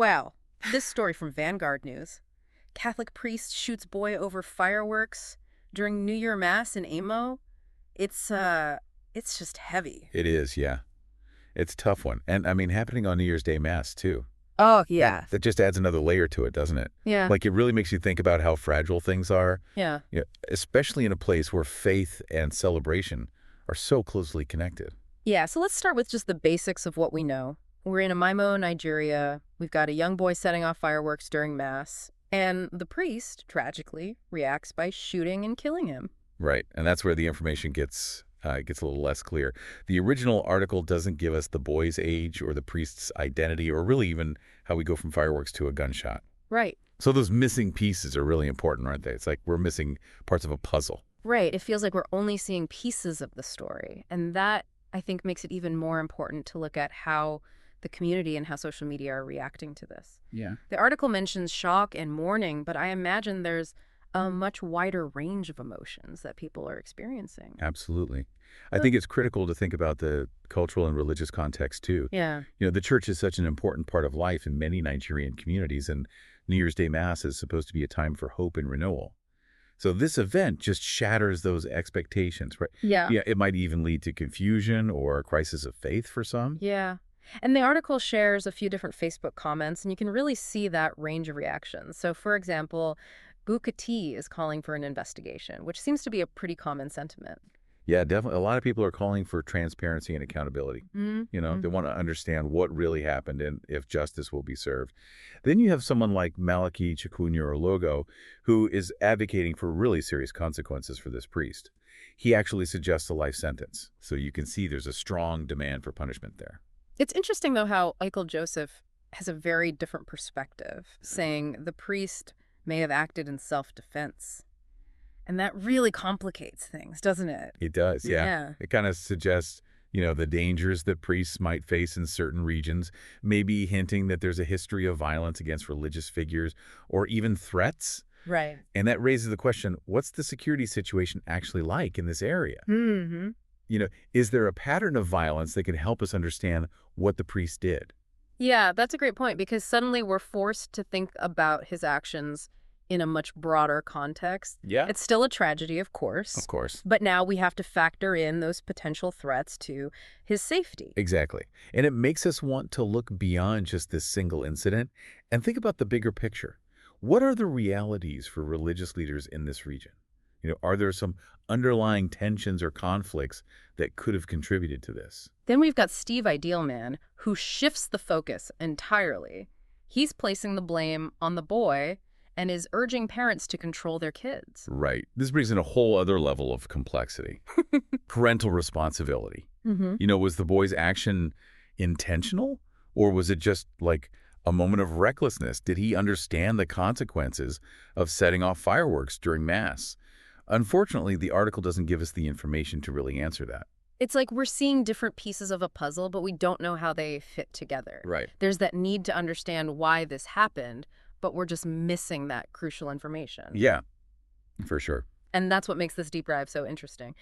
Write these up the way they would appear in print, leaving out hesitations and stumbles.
Wow. This story from Vanguard News. Catholic priest shoots boy over fireworks during New Year Mass in Amo. It's just heavy. It is, yeah. It's a tough one. And, I mean, happening on New Year's Day Mass, too. Oh, That, yeah. that just adds another layer to it, doesn't it? Yeah. Like, it really makes you think about how fragile things are, Yeah. especially in a place where faith and celebration are so closely connected. Yeah, so let's start with just the basics of what we know. We're in Amaimo, Nigeria. We've got a young boy setting off fireworks during Mass. And the priest, tragically, reacts by shooting and killing him. Right, and that's where the information gets a little less clear. The original article doesn't give us the boy's age or the priest's identity or really even how we go from fireworks to a gunshot. Right. So those missing pieces are really important, aren't they? It's like we're missing parts of a puzzle. Right. It feels like we're only seeing pieces of the story. And that, I think, makes it even more important to look at how the community and how social media are reacting to this. Yeah. The article mentions shock and mourning, but I imagine there's a much wider range of emotions that people are experiencing. Absolutely. I think it's critical to think about the cultural and religious context, too. Yeah. The church is such an important part of life in many Nigerian communities, and New Year's Day Mass is supposed to be a time for hope and renewal. So this event just shatters those expectations, right? Yeah. Yeah, it might even lead to confusion or a crisis of faith for some. Yeah. And the article shares a few different Facebook comments, and you can really see that range of reactions. So, for example, Bukati is calling for an investigation, which seems to be a pretty common sentiment. Yeah, definitely. A lot of people are calling for transparency and accountability. They want to understand what really happened and if justice will be served. Then you have someone like Malaki Chukwunyurologo, who is advocating for really serious consequences for this priest. He actually suggests a life sentence. So you can see there's a strong demand for punishment there. It's interesting, though, how Michael Joseph has a very different perspective, saying the priest may have acted in self-defense. And that really complicates things, doesn't it? It does, yeah. Yeah. It kind of suggests, the dangers that priests might face in certain regions, maybe hinting that there's a history of violence against religious figures or even threats. Right. And that raises the question, what's the security situation actually like in this area? Mm-hmm. Is there a pattern of violence that can help us understand what the priest did? Yeah, that's a great point, because suddenly we're forced to think about his actions in a much broader context. Yeah. It's still a tragedy, of course. Of course. But now we have to factor in those potential threats to his safety. Exactly. And it makes us want to look beyond just this single incident and think about the bigger picture. What are the realities for religious leaders in this region? Are there some underlying tensions or conflicts that could have contributed to this? Then we've got Steve Idealman, who shifts the focus entirely. He's placing the blame on the boy and is urging parents to control their kids. Right. This brings in a whole other level of complexity. Parental responsibility. Was the boy's action intentional, or was it just like a moment of recklessness? Did he understand the consequences of setting off fireworks during Mass? Unfortunately, the article doesn't give us the information to really answer that. It's like we're seeing different pieces of a puzzle, but we don't know how they fit together. Right. There's that need to understand why this happened, but we're just missing that crucial information. Yeah, for sure. And that's what makes this deep dive so interesting.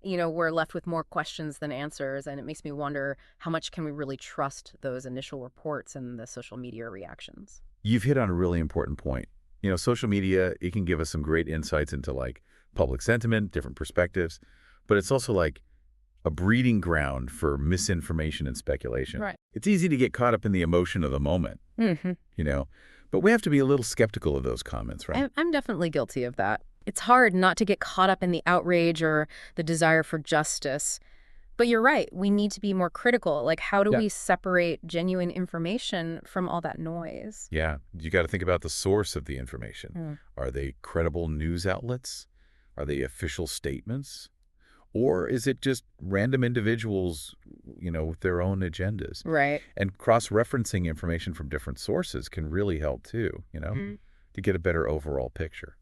We're left with more questions than answers, and it makes me wonder, how much can we really trust those initial reports and the social media reactions? You've hit on a really important point. Social media, it can give us some great insights into public sentiment, different perspectives, but it's also like a breeding ground for misinformation and speculation. Right. It's easy to get caught up in the emotion of the moment, but we have to be a little skeptical of those comments, right? I'm definitely guilty of that. It's hard not to get caught up in the outrage or the desire for justice. But you're right. We need to be more critical. Like, how do we separate genuine information from all that noise? Yeah. You got to think about the source of the information. Are they credible news outlets? Are they official statements? Or is it just random individuals, with their own agendas? Right. And cross-referencing information from different sources can really help too, to get a better overall picture.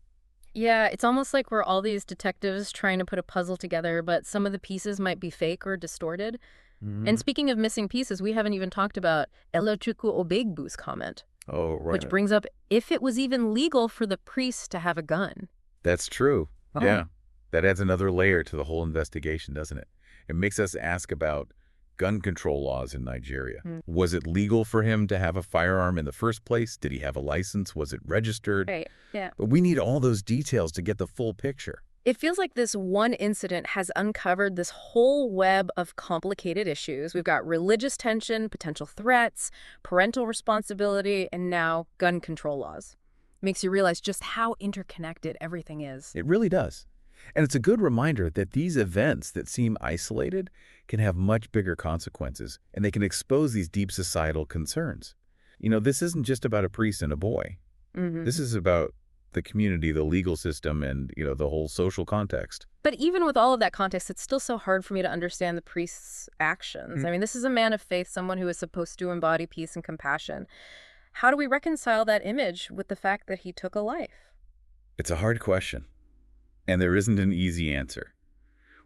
Yeah, it's almost like we're all these detectives trying to put a puzzle together, but some of the pieces might be fake or distorted. And speaking of missing pieces, we haven't even talked about Elochukwu Obegbu's comment. Oh, right. Which brings up if it was even legal for the priest to have a gun. That's true. Oh. Yeah. That adds another layer to the whole investigation, doesn't it? It makes us ask about gun control laws in Nigeria. Was it legal for him to have a firearm in the first place? Did he have a license? Was it registered? Right. Yeah. But we need all those details to get the full picture. It feels like this one incident has uncovered this whole web of complicated issues. We've got religious tension, potential threats, parental responsibility, and now gun control laws. Makes you realize just how interconnected everything is. It really does. And it's a good reminder that these events that seem isolated can have much bigger consequences, and they can expose these deep societal concerns. This isn't just about a priest and a boy. This is about the community, the legal system, and, the whole social context. But even with all of that context, it's still so hard for me to understand the priest's actions. I mean, this is a man of faith, someone who is supposed to embody peace and compassion. How do we reconcile that image with the fact that he took a life? It's a hard question, and there isn't an easy answer.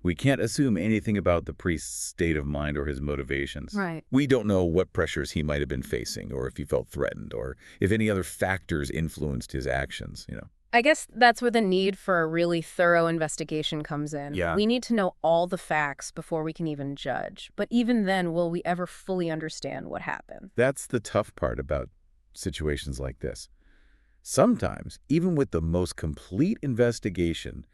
We can't assume anything about the priest's state of mind or his motivations. Right. We don't know what pressures he might have been facing, or if he felt threatened, or if any other factors influenced his actions. I guess that's where the need for a really thorough investigation comes in. Yeah. We need to know all the facts before we can even judge. But even then, will we ever fully understand what happened? That's the tough part about situations like this. Sometimes, even with the most complete investigation,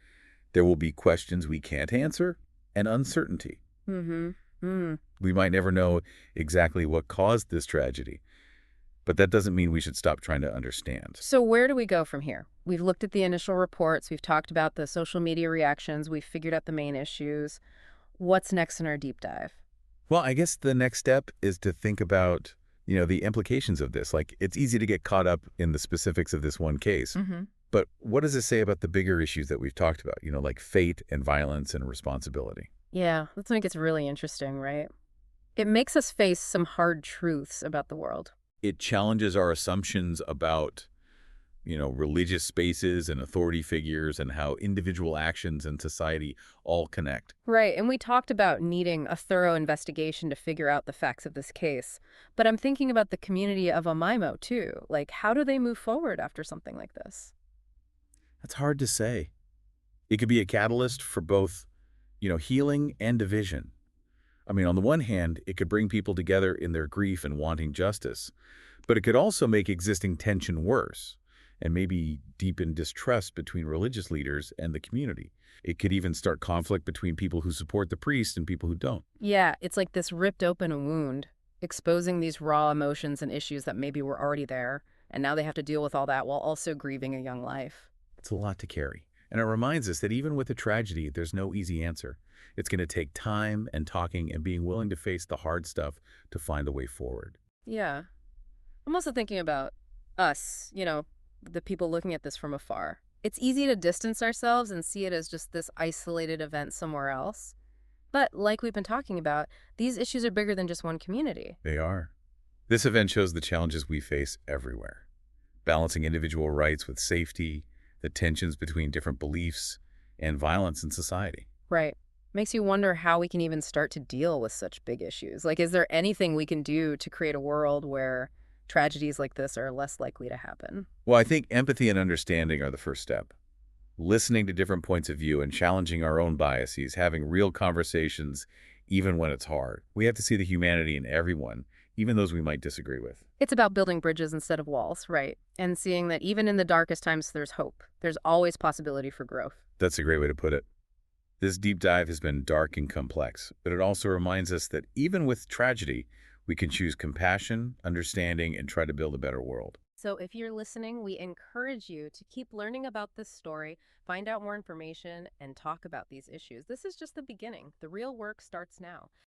there will be questions we can't answer and uncertainty. We might never know exactly what caused this tragedy, but that doesn't mean we should stop trying to understand. So where do we go from here? We've looked at the initial reports. We've talked about the social media reactions. We've figured out the main issues. What's next in our deep dive? Well, I guess the next step is to think about, the implications of this. Like, it's easy to get caught up in the specifics of this one case. But what does it say about the bigger issues that we've talked about, like fate and violence and responsibility? Yeah, that's when it gets really interesting, right? It makes us face some hard truths about the world. It challenges our assumptions about, religious spaces and authority figures and how individual actions in society all connect. Right, and we talked about needing a thorough investigation to figure out the facts of this case. But I'm thinking about the community of Omaimo, too. Like, how do they move forward after something like this? That's hard to say. It could be a catalyst for both, healing and division. I mean, on the one hand, it could bring people together in their grief and wanting justice, but it could also make existing tension worse and maybe deepen distrust between religious leaders and the community. It could even start conflict between people who support the priest and people who don't. Yeah, it's like this ripped open a wound, exposing these raw emotions and issues that maybe were already there, and now they have to deal with all that while also grieving a young life. It's a lot to carry. And it reminds us that even with a tragedy, there's no easy answer. It's going to take time and talking and being willing to face the hard stuff to find a way forward. Yeah. I'm also thinking about us, the people looking at this from afar. It's easy to distance ourselves and see it as just this isolated event somewhere else. But like we've been talking about, these issues are bigger than just one community. They are. This event shows the challenges we face everywhere. Balancing individual rights with safety, the tensions between different beliefs, and violence in society. Right. Makes you wonder how we can even start to deal with such big issues. Like, is there anything we can do to create a world where tragedies like this are less likely to happen? Well, I think empathy and understanding are the first step. Listening to different points of view and challenging our own biases, having real conversations, even when it's hard. We have to see the humanity in everyone, even those we might disagree with. It's about building bridges instead of walls, right? And seeing that even in the darkest times, there's hope. There's always possibility for growth. That's a great way to put it. This deep dive has been dark and complex, but it also reminds us that even with tragedy, we can choose compassion, understanding, and try to build a better world. So if you're listening, we encourage you to keep learning about this story, find out more information, and talk about these issues. This is just the beginning. The real work starts now.